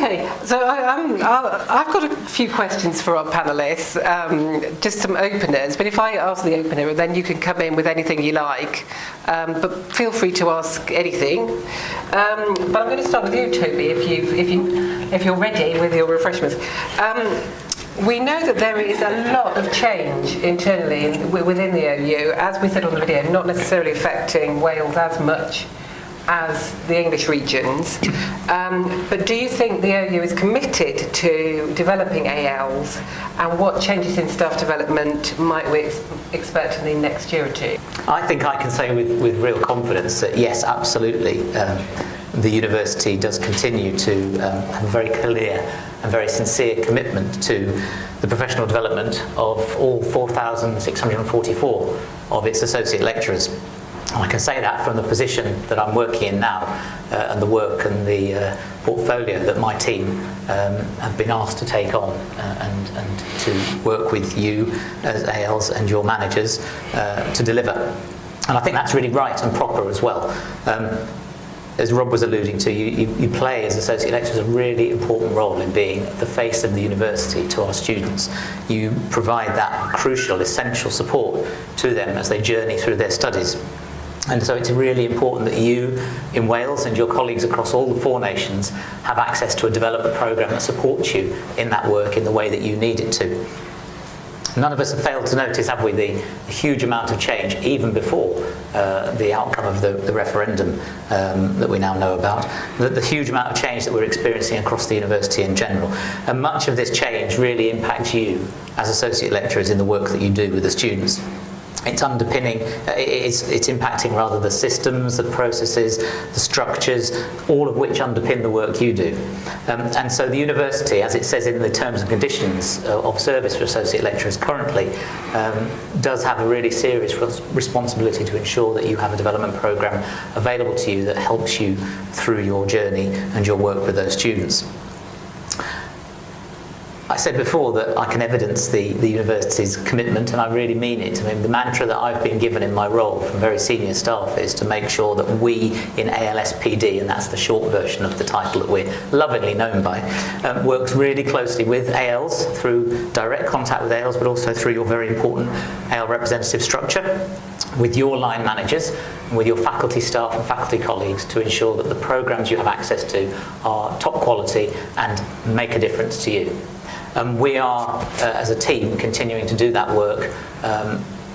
Okay, so I've got a few questions for our panellists, just some openers, but if I ask the opener, then you can come in with anything you like, but feel free to ask anything. But I'm going to start with you, Toby, if you're ready with your refreshments. We know that there is a lot of change internally within the OU, as we said on the video, not necessarily affecting Wales as much as the English regions, but do you think the OU is committed to developing ALs, and what changes in staff development might we expect in the next year or two? I think I can say with real confidence that yes, absolutely, the university does continue to have a very clear and very sincere commitment to the professional development of all 4,644 of its associate lecturers. And I can say that from the position that I'm working in now, and the work and the portfolio that my team have been asked to take on, and to work with you as ALs and your managers to deliver. And I think that's really right and proper as well. As Rob was alluding to, you play as associate lecturers a really important role in being the face of the university to our students. You provide that crucial, essential support to them as they journey through their studies. And so it's really important that you in Wales and your colleagues across all the 4 nations have access to a development programme that supports you in that work in the way that you need it to. None of us have failed to notice, have we, the huge amount of change even before the outcome of the referendum that we now know about, the huge amount of change that we're experiencing across the university in general. And much of this change really impacts you as associate lecturers in the work that you do with the students. It's underpinning, it's impacting rather the systems, the processes, the structures, all of which underpin the work you do. And so the university, as it says in the terms and conditions of service for associate lecturers currently, does have a really serious responsibility to ensure that you have a development programme available to you that helps you through your journey and your work with those students. I said before that I can evidence the university's commitment, and I really mean it. I mean, the mantra that I've been given in my role from very senior staff is to make sure that we in ALSPD, and that's the short version of the title that we're lovingly known by, works really closely with ALs through direct contact with ALs, but also through your very important AL representative structure, with your line managers, and with your faculty staff and faculty colleagues to ensure that the programmes you have access to are top quality and make a difference to you. We are, as a team, continuing to do that work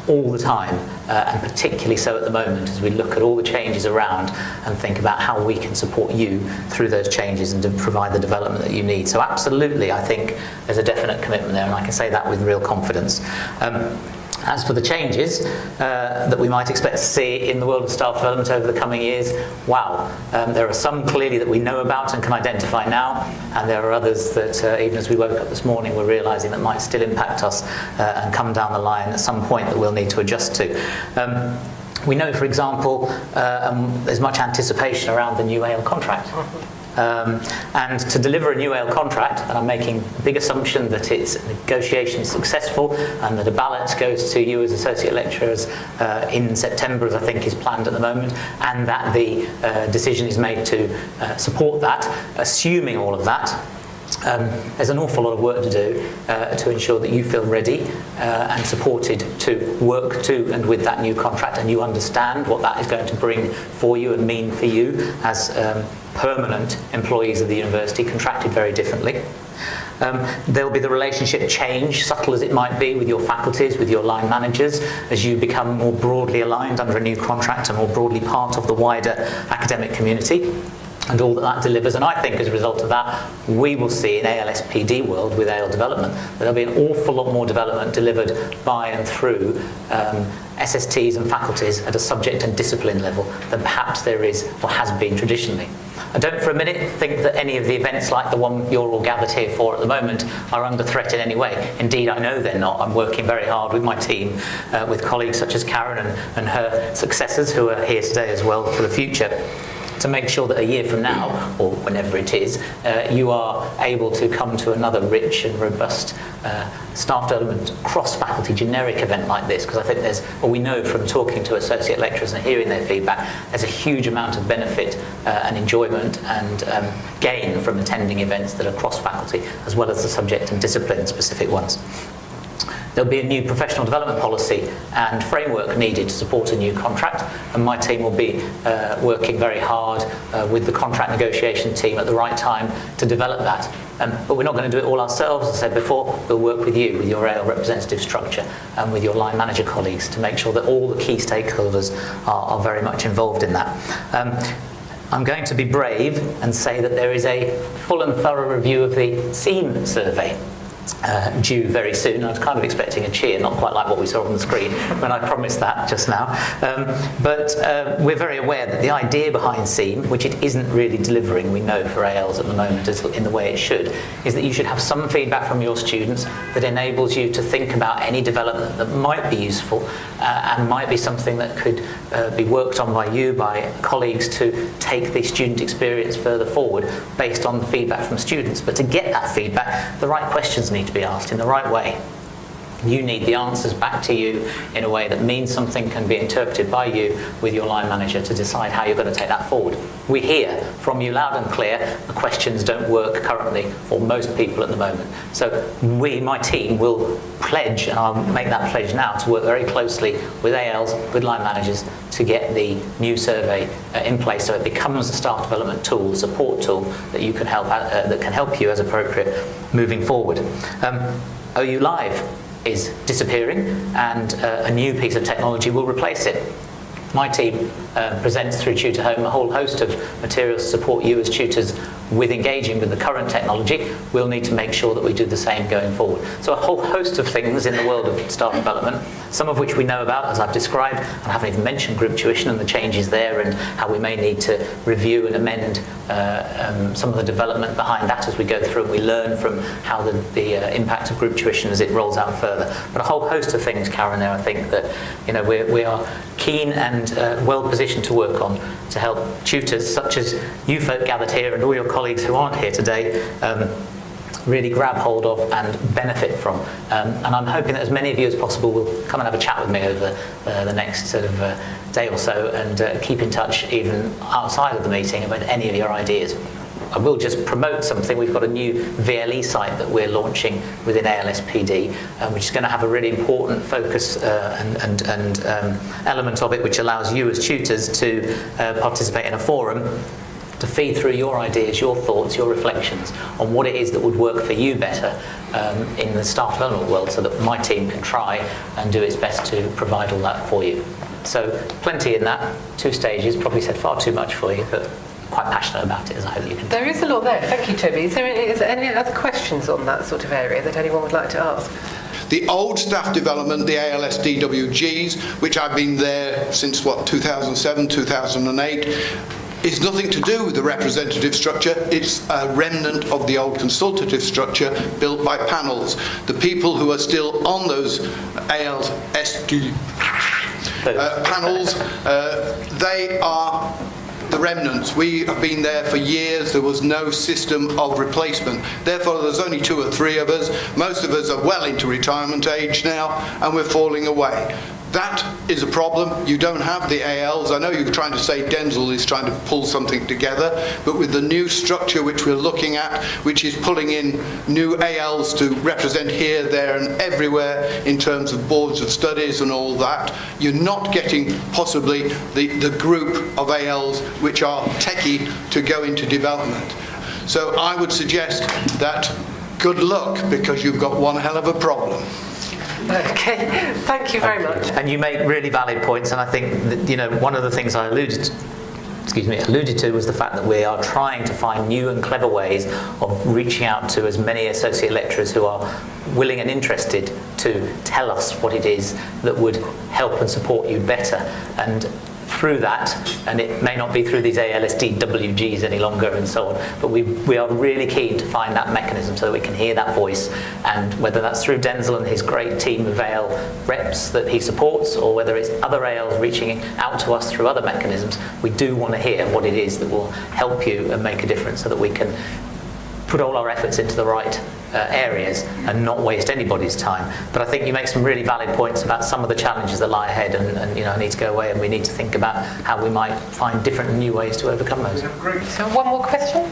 all the time, and particularly so at the moment as we look at all the changes around and think about how we can support you through those changes and to provide the development that you need. So absolutely, I think there's a definite commitment there, and I can say that with real confidence. As for the changes that we might expect to see in the world of staff development over the coming years, wow, there are some clearly that we know about and can identify now, and there are others that even as we woke up this morning we're realising that might still impact us and come down the line at some point that we'll need to adjust to. We know, for example, there's much anticipation around the new AL contract. And to deliver a new AL contract, and I'm making a big assumption that its negotiation is successful and that a ballot goes to you as associate lecturers in September, as I think is planned at the moment, and that the decision is made to support that, assuming all of that. There's an awful lot of work to do to ensure that you feel ready and supported to work to and with that new contract, and you understand what that is going to bring for you and mean for you as permanent employees of the university, contracted very differently. There'll be the relationship change, subtle as it might be, with your faculties, with your line managers, as you become more broadly aligned under a new contract and more broadly part of the wider academic community, and all that delivers. And I think as a result of that, we will see in ALSPD world with AL development that there'll be an awful lot more development delivered by and through SSTs and faculties at a subject and discipline level than perhaps there is or has been traditionally. I don't for a minute think that any of the events like the one you're all gathered here for at the moment are under threat in any way. Indeed, I know they're not. I'm working very hard with my team, with colleagues such as Karen and her successors who are here today as well for the future, to make sure that a year from now, or whenever it is, you are able to come to another rich and robust staff development cross-faculty generic event like this, because I think we know from talking to associate lecturers and hearing their feedback, there's a huge amount of benefit and enjoyment and gain from attending events that are cross-faculty, as well as the subject and discipline-specific ones. There'll be a new professional development policy and framework needed to support a new contract, and my team will be working very hard with the contract negotiation team at the right time to develop that. But we're not going to do it all ourselves. As I said before, we'll work with you, with your AL representative structure, and with your line manager colleagues to make sure that all the key stakeholders are very much involved in that. I'm going to be brave and say that there is a full and thorough review of the SEAM survey due very soon. I was kind of expecting a cheer, not quite like what we saw on the screen when I promised that just now. But we're very aware that the idea behind SEAM, which it isn't really delivering, we know for ALs at the moment in the way it should, is that you should have some feedback from your students that enables you to think about any development that might be useful and might be something that could be worked on by you, by colleagues, to take the student experience further forward based on the feedback from students. But to get that feedback, the right questions need to be asked in the right way. You need the answers back to you in a way that means something can be interpreted by you with your line manager to decide how you're going to take that forward. We hear from you loud and clear the questions don't work currently for most people at the moment. So my team, will pledge, and I'll make that pledge now, to work very closely with ALs, with line managers, to get the new survey in place so it becomes a staff development tool, a support tool that you can help that can help you as appropriate moving forward. OU Live is disappearing, and a new piece of technology will replace it. My team presents through Tutor Home a whole host of materials to support you as tutors with engaging with the current technology. We'll need to make sure that we do the same going forward. So a whole host of things in the world of staff development, some of which we know about, as I've described. I haven't even mentioned group tuition and the changes there, and how we may need to review and amend some of the development behind that as we go through and we learn from how the impact of group tuition as it rolls out further. But a whole host of things, Karen, there I think that we are keen and well positioned to work on to help tutors such as you folk gathered here and all your colleagues who aren't here today really grab hold of and benefit from. And I'm hoping that as many of you as possible will come and have a chat with me over the next sort of day or so, and keep in touch even outside of the meeting about any of your ideas. I will just promote something. We've got a new VLE site that we're launching within ALSPD, which is going to have a really important focus and element of it, which allows you as tutors to participate in a forum to feed through your ideas, your thoughts, your reflections on what it is that would work for you better in the staff development world, so that my team can try and do its best to provide all that for you. So plenty in that, 2 stages, probably said far too much for you, but quite passionate about it, as I hope you can. There is a lot there. Thank you, Toby. Is there any other questions on that sort of area that anyone would like to ask? The old staff development, the ALS DWGs, which I've been there since, 2007, 2008, is nothing to do with the representative structure. It's a remnant of the old consultative structure built by panels. The people who are still on those ALS panels, they are the remnants. We have been there for years. There was no system of replacement. Therefore, there's only 2 or 3 of us. Most of us are well into retirement age now, and we're falling away. That is a problem. You don't have the ALs. I know you're trying to say Denzel is trying to pull something together, but with the new structure which we're looking at, which is pulling in new ALs to represent here, there and everywhere in terms of boards of studies and all that, you're not getting possibly the group of ALs which are techie to go into development. So I would suggest that good luck, because you've got one hell of a problem. Okay, thank you very much. And you make really valid points, and I think that, one of the things I alluded to was the fact that we are trying to find new and clever ways of reaching out to as many associate lecturers who are willing and interested to tell us what it is that would help and support you better. And through that, and it may not be through these ALSDWGs any longer and so on, but we are really keen to find that mechanism so that we can hear that voice, and whether that's through Denzel and his great team of AL reps that he supports, or whether it's other ALs reaching out to us through other mechanisms, we do want to hear what it is that will help you and make a difference so that we can put all our efforts into the right areas and not waste anybody's time. But I think you make some really valid points about some of the challenges that lie ahead, and you know, need to go away, and we need to think about how we might find different and new ways to overcome those. So one more question?